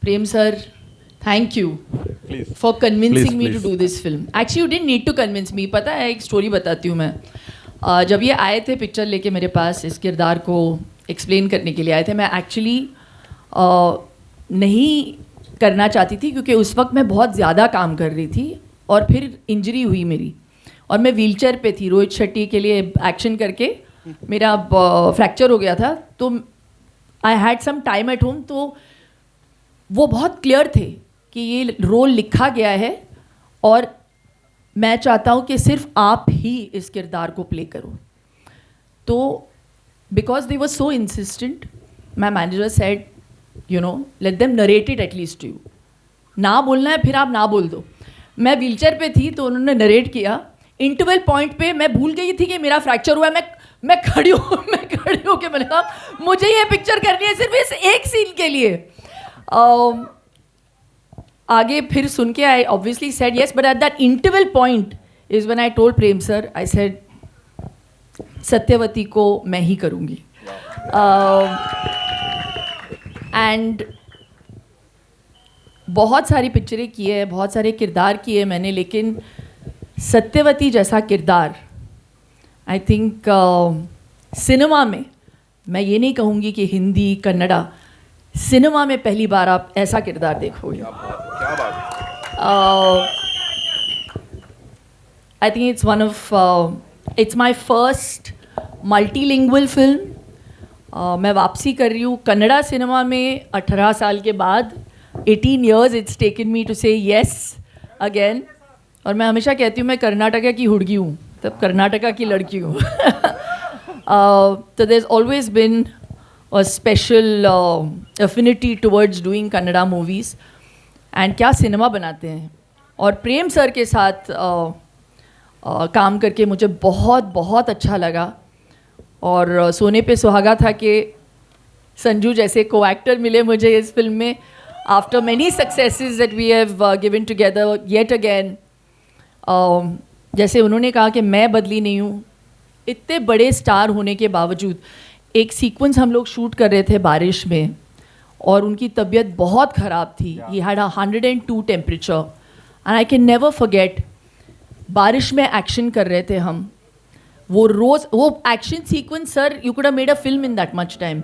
Prem sir, thank you Please. for convincing me Please. to do this film. Actually, you didn't need to convince me. पता है एक story बताती हूँ मैं. जब ये आए थे पिक्चर लेके मेरे पास इस किरदार को एक्सप्लेन करने के लिए आए थे, मैं एक्चुअली नहीं करना चाहती थी क्योंकि उस वक्त मैं बहुत ज़्यादा काम कर रही थी और फिर इंजरी हुई मेरी और मैं व्हीलचेयर पे थी. रोहित शेट्टी के लिए एक्शन करके मेरा फ्रैक्चर हो गया था, तो I had some time at home. तो वो बहुत क्लियर थे कि ये रोल लिखा गया है और मैं चाहता हूँ कि सिर्फ आप ही इस किरदार को प्ले करो. तो because they were so insistent, my manager said you know let them narrate it at least to you. ना बोलना है फिर आप ना बोल दो. मैं व्हीलचेयर पे थी तो उन्होंने नरेट किया. इंटरवल पॉइंट पे मैं भूल गई थी कि मेरा फ्रैक्चर हुआ है. मैं खड़ी हूँ कि मैंने कहा मुझे ये पिक्चर करनी है सिर्फ इस एक सीन के लिए. आगे फिर सुन के I obviously said yes, but at that interval point is when I told Prem sir, I said Satyavati को मैं ही करूँगी. एंड बहुत सारी पिक्चरें की है, बहुत सारे किरदार किए मैंने, लेकिन सत्यवती जैसा किरदार आई थिंक सिनेमा में, मैं ये नहीं कहूँगी कि हिंदी कन्नड़ा, सिनेमा में पहली बार आप ऐसा किरदार देखोगे. क्या बात. I think it's one of it's my first multilingual film. मैं वापसी कर रही हूँ कन्नड़ा सिनेमा में 18 साल के बाद. 18 years it's taken me to say yes again. और मैं हमेशा कहती हूँ मैं कर्नाटका की हुड़गी हूँ, तब कर्नाटका की लड़की हूँ. तो there's always been a special affinity towards doing Kannada movies. And क्या सिनेमा बनाते हैं. और प्रेम सर के साथ काम करके मुझे बहुत बहुत अच्छा लगा. और सोने पे सुहागा था कि संजू जैसे को एक्टर मिले मुझे इस फिल्म में. After many successes that we have given together yet again. जैसे उन्होंने कहा कि मैं बदली नहीं हूँ. इतने बड़े स्टार होने के बावजूद एक सीक्वेंस हम लोग शूट कर रहे थे बारिश में और उनकी तबीयत बहुत ख़राब थी. He had 102 temperature and I can never forget. बारिश में एक्शन कर रहे थे हम. वो action sequence sir, you could have made a film in that much time.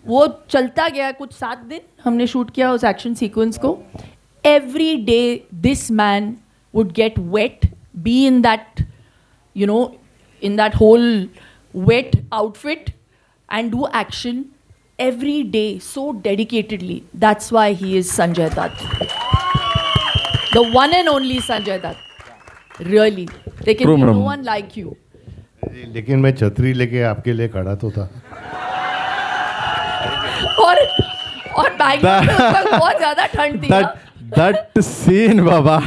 वो चलता गया कुछ 7 दिन हमने शूट किया उस एक्शन सीक्वेंस को. Every day this man would get wet, be in that you know in that whole wet outfit and do action every day so dedicatedly. That's why he is Sanjay Dutt. The one and only Sanjay Dutt. Really. There can be no one like you. लेकिन मैं छतरी लेके आपके लिए खड़ा तो था. और बैंगलोर में उस वक्त बहुत ज़्यादा ठंड थी. That scene, Baba,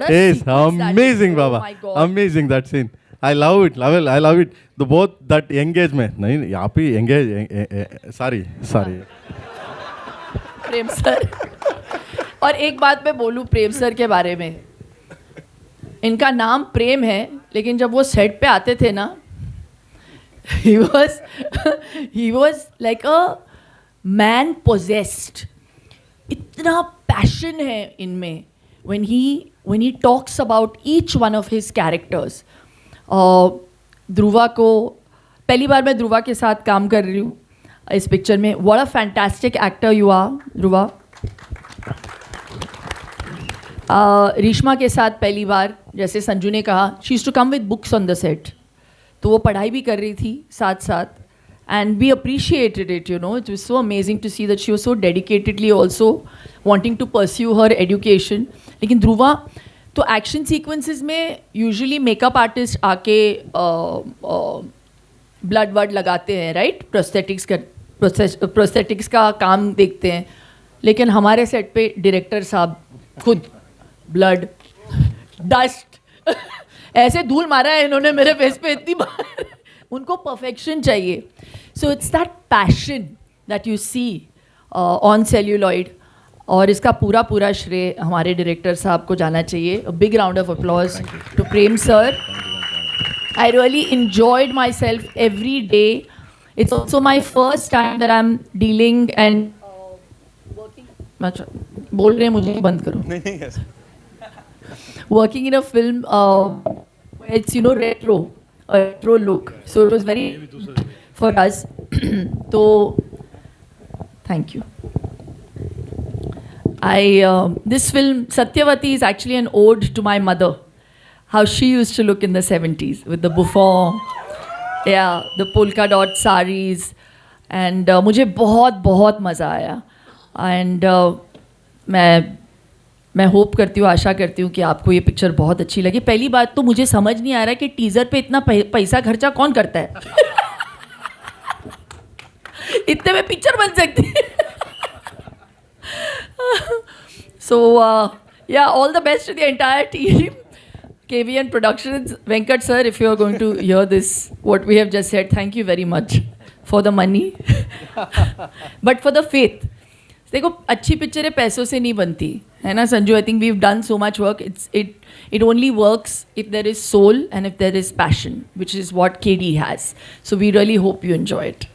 is amazing, Oh Baba. my God. Amazing that scene. I love it. I love it. The both that engagement. नहीं यहाँ पे engage. Sorry. प्रेम सर. और एक बात मैं बोलूँ प्रेम सर के बारे में. इनका नाम प्रेम है, लेकिन जब वो सेट पे आते थे ना, he was like a man possessed. इतना पैशन है इनमें when he talks about each one of his characters. Dhruva को पहली बार मैं ध्रुवा के साथ काम कर रही हूँ इस पिक्चर में. What a fantastic actor you are Dhruva. Reshma के साथ पहली बार, जैसे संजू ने कहा, she used to come with books on the set. तो वो पढ़ाई भी कर रही थी साथ साथ. And we appreciated it, you know. It was so amazing to see that she was so dedicatedly also wanting to pursue her education. लेकिन ध्रुवा तो एक्शन सीक्वेंसेस में यूजुअली मेकअप आर्टिस्ट आके ब्लड वर्ड लगाते हैं, राइट. प्रोस्थेटिक्स का काम देखते हैं. लेकिन हमारे सेट पे डायरेक्टर साहब खुद ब्लड, डस्ट ऐसे धूल मारा है इन्होंने मेरे फेस पे इतनी बार. उनको परफेक्शन चाहिए. So it's that passion that you see on celluloid. और इसका पूरा श्रेय हमारे डायरेक्टर साहब को जाना चाहिए. A big round of applause to Prem sir. I really enjoyed myself every day. It's also my first time that I'm dealing and working अच्छा बोल रहे हैं मुझे बंद करो. Working in a film, it's a retro look. So it was very for us. So thank you. This film Satyavati is actually an ode to my mother, how she used to look in the 70s with the bouffant, yeah, the polka dot saris, and मुझे बहुत मज़ा आया. And मैं hope करती हूँ, आशा करती हूँ कि आपको ये पिक्चर बहुत अच्छी लगी. पहली बात तो मुझे समझ नहीं आ रहा है कि टीज़र पे इतना पैसा खर्चा कौन करता है. इतने में पिक्चर बन सकती है. So yeah, all the best to the entire team, KVN Productions. Venkat sir, if you are going to hear this, what we have just said, thank you very much for the money, but for the faith. देखो अच्छी पिक्चरें पैसों से नहीं बनती है ना Sanju. I think we have done so much work. It only works if there is soul and if there is passion, which is what KD has. So we really hope you enjoy it.